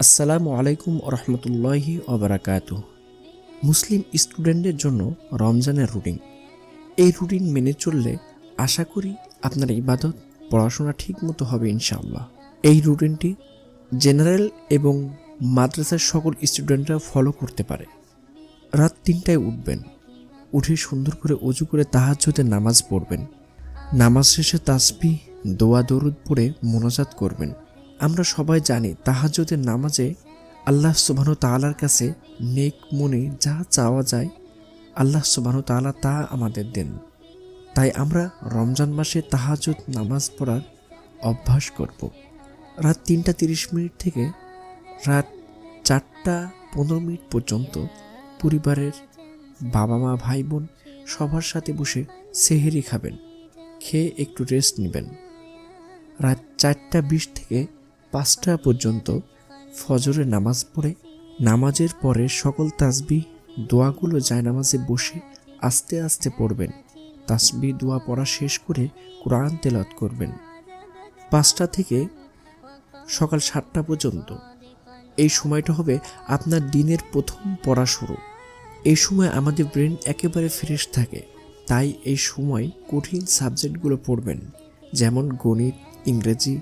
আসসালামু আলাইকুম রহমতুল্লাহি ওবারাকাতুহ। মুসলিম স্টুডেন্টদের জন্য রমজানের রুটিন। এই রুটিন মেনে চললে আশা করি আপনার ইবাদত পড়াশোনা ঠিকমতো হবে ইনশাআল্লাহ। এই রুটিনটি জেনারেল এবং মাদ্রাসার সকল স্টুডেন্টরা ফলো করতে পারে। রাত ৩টায় উঠবেন, উঠে সুন্দর করে অজু করে তাহাজ্জুদের নামাজ পড়বেন। নামাজ শেষে তাসবিহ, দোয়া দরুদ পড়ে মোনাজাত করবেন। আমরা সবাই জানি তাহাজ্জুদের নামাজে আল্লাহ সুবহানাহু তাআলার কাছে নেক মনে যা চাওয়া যায় আল্লাহ সুবহানাহু তাআলা তা আমাদের দেন। তাই আমরা রমজান মাসে তাহাজ্জুদ নামাজ পড়ার অভ্যাস করব। রাত ৩টা ৩০ থেকে রাত ৪টা ১৫ পর্যন্ত পরিবারের বাবা মা ভাই বোন সবার সাথে বসে সেহরি খাবেন, খেয়ে একটু রেস্ট নেবেন। রাত ৪টা ২০ থেকে ৫টা পর্যন্ত ফজরের নামাজ পড়ে নামাজের পরে সকল তাসবিহ দোয়াগুলো জায়নামাজে বসে আস্তে আস্তে পড়বেন। তাসবিহ দোয়া পড়া শেষ করে কোরআন তেলাওয়াত করবেন। ৫টা থেকে সকাল ৭টা পর্যন্ত এই সময়টা হবে আপনার দিনের প্রথম পড়া শুরু। এই সময় আমাদের ব্রেন একেবারে ফ্রেশ থাকে, তাই এই সময় কঠিন সাবজেক্টগুলো পড়বেন, যেমন গণিত, ইংরেজি,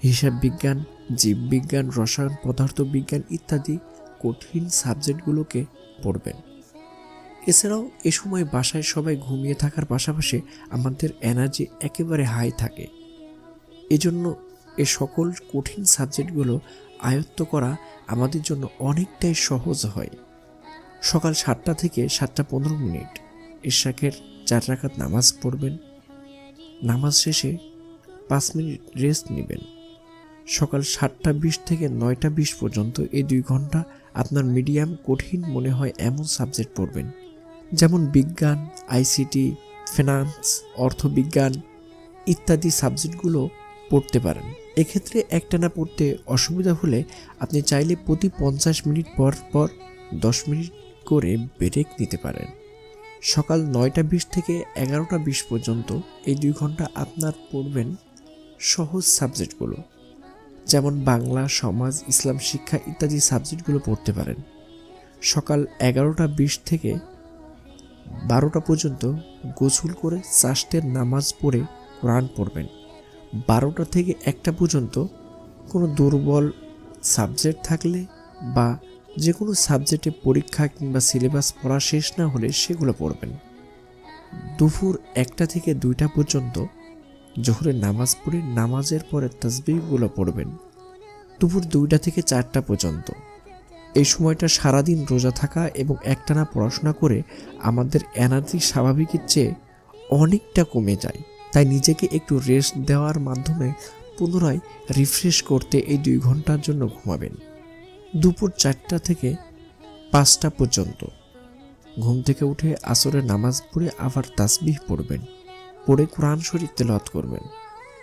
হিসাব বিজ্ঞান, জীববিজ্ঞান, রসায়ন, পদার্থবিজ্ঞান ইত্যাদি কঠিন সাবজেক্টগুলোকে পড়বেন। এছাড়াও এ সময় বাসায় সবাই ঘুমিয়ে থাকার পাশাপাশি আমাদের এনার্জি একেবারে হাই থাকে। এজন্য এ সকল কঠিন সাবজেক্টগুলো আয়ত্ত করা আমাদের জন্য অনেকটাই সহজ হয়। সকাল ৭টা থেকে ৭টা ১৫ ইশরাকের ৪ রাকাত নামাজ পড়বেন। নামাজ শেষে ৫ মিনিট রেস্ট নেবেন। সকাল ৭টা ২০ থেকে ৯টা ২০ পর্যন্ত এই ২ ঘন্টা আপনার মিডিয়াম কঠিন মনে হয় এমন সাবজেক্ট পড়বেন, যেমন বিজ্ঞান, আইসিটি, ফিনান্স, অর্থবিজ্ঞান ইত্যাদি সাবজেক্টগুলো পড়তে পারেন। এক্ষেত্রে একটানা পড়তে অসুবিধা হলে আপনি চাইলে প্রতি ৫০ মিনিট পর পর ১০ মিনিট করে ব্রেক নিতে পারেন। সকাল ৯টা ২০ থেকে ১১টা ২০ পর্যন্ত এই ২ ঘন্টা আপনার পড়বেন সহজ সাবজেক্টগুলো, যেমন বাংলা, সমাজ, ইসলাম শিক্ষা ইত্যাদি সাবজেক্টগুলো পড়তে পারেন। সকাল ১১টা ২০ থেকে ১২টা পর্যন্ত গোসল করে চাষ্টের নামাজ পড়ে কোরআন পড়বেন। ১২টা থেকে ১টা পর্যন্ত কোনো দুর্বল সাবজেক্ট থাকলে বা যে কোনো সাবজেক্টে পরীক্ষা কিংবা সিলেবাস পড়া শেষ না হলে সেগুলো পড়বেন। দুপুর ১টা থেকে ২টা পর্যন্ত জোহরের নামাজ পড়ে নামাজের পরে তাসবিহগুলো পড়বেন। দুপুর ২টা থেকে ৪টা পর্যন্ত এই সময়টা সারাদিন রোজা থাকা এবং একটানা পড়াশোনা করে আমাদের এনার্জি স্বাভাবিকের চেয়ে অনেকটা কমে যায়। তাই নিজেকে একটু রেস্ট দেওয়ার মাধ্যমে পুনরায় রিফ্রেশ করতে এই ২ ঘন্টার জন্য ঘুমাবেন। দুপুর ৪টা থেকে ৫টা পর্যন্ত ঘুম থেকে উঠে আসরের নামাজ পড়ে আবার তাসবিহ পড়বেন, পড়ে কোরআন শরীফ তেলাওয়াত করবেন।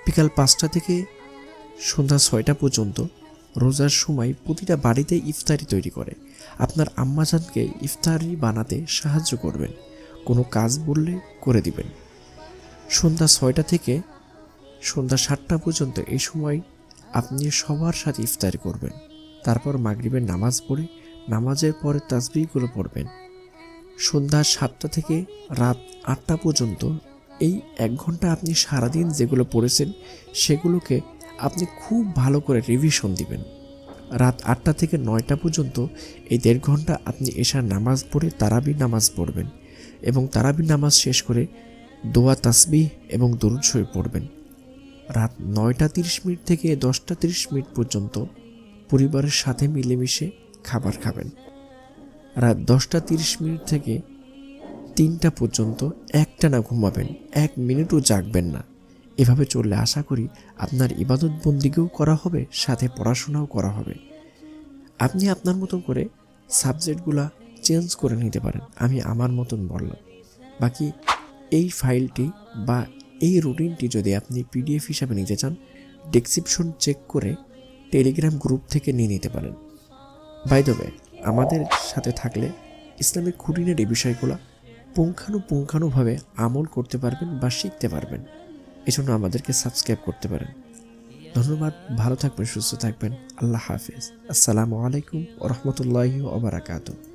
বিকাল ৫টা থেকে সন্ধ্যা ৬টা পর্যন্ত রোজার সময় প্রতিটা বাড়িতে ইফতারি তৈরি করে আপনার আম্মাজানকে ইফতারি বানাতে সাহায্য করবেন, কোনো কাজ বললে করে দিবেন। সন্ধ্যা ৬টা থেকে সন্ধ্যা ৭টা পর্যন্ত এই সময় আপনি সবার সাথে ইফতারি করবেন। তারপর মাগরিবের নামাজ পড়ে নামাজের পরে তাসবিহগুলো পড়বেন। সন্ধ্যা ৭টা থেকে রাত ৮টা পর্যন্ত এই ১ ঘন্টা আপনি সারাদিন যেগুলো পড়েছেন সেগুলোকে আপনি খুব ভালো করে রিভিশন দিবেন। রাত ৮টা থেকে ৯টা পর্যন্ত এই ১.৫ ঘন্টা আপনি এশার নামাজ পড়ে তারাবি নামাজ পড়বেন এবং তারাবি নামাজ শেষ করে দোয়া, তাসবিহ এবং দরুদ শরীফ পড়বেন। রাত ৯টা ৩০ থেকে ১০টা ৩০ পর্যন্ত পরিবারের সাথে মিলেমিশে খাবার খাবেন। রাত ১০টা ৩০ থেকে ৩টা পর্যন্ত একটানা ঘুমাবেন, ১ মিনিটও জাগবেন না। এভাবে চললে আশা করি আপনার ইবাদত বন্দিগিও করা হবে, সাথে পড়াশোনাও করা হবে। আপনি আপনার মতো করে সাবজেক্টগুলো চেঞ্জ করে নিতে পারেন, আমি আমার মতন বললাম। বাকি এই ফাইলটি বা এই রুটিনটি যদি আপনি পিডিএফ হিসাবে নিতে চান, ডেসক্রিপশন চেক করে টেলিগ্রাম গ্রুপ থেকে নিয়ে নিতে পারেন। বাই দ্য ওয়ে, আমাদের সাথে থাকলে ইসলামিক খুঁটিনাটি বিষয়গুলো পুঙ্খানুপুঙ্খানুভাবে আমল করতে পারবেন বা শিখতে পারবেন। এজন্য আমাদেরকে সাবস্ক্রাইব করতে পারেন। ধন্যবাদ, ভালো থাকবেন, সুস্থ থাকবেন। আল্লাহ হাফেজ। আসসালামু আলাইকুম ওয়া রাহমাতুল্লাহি ওয়া বারাকাতুহু।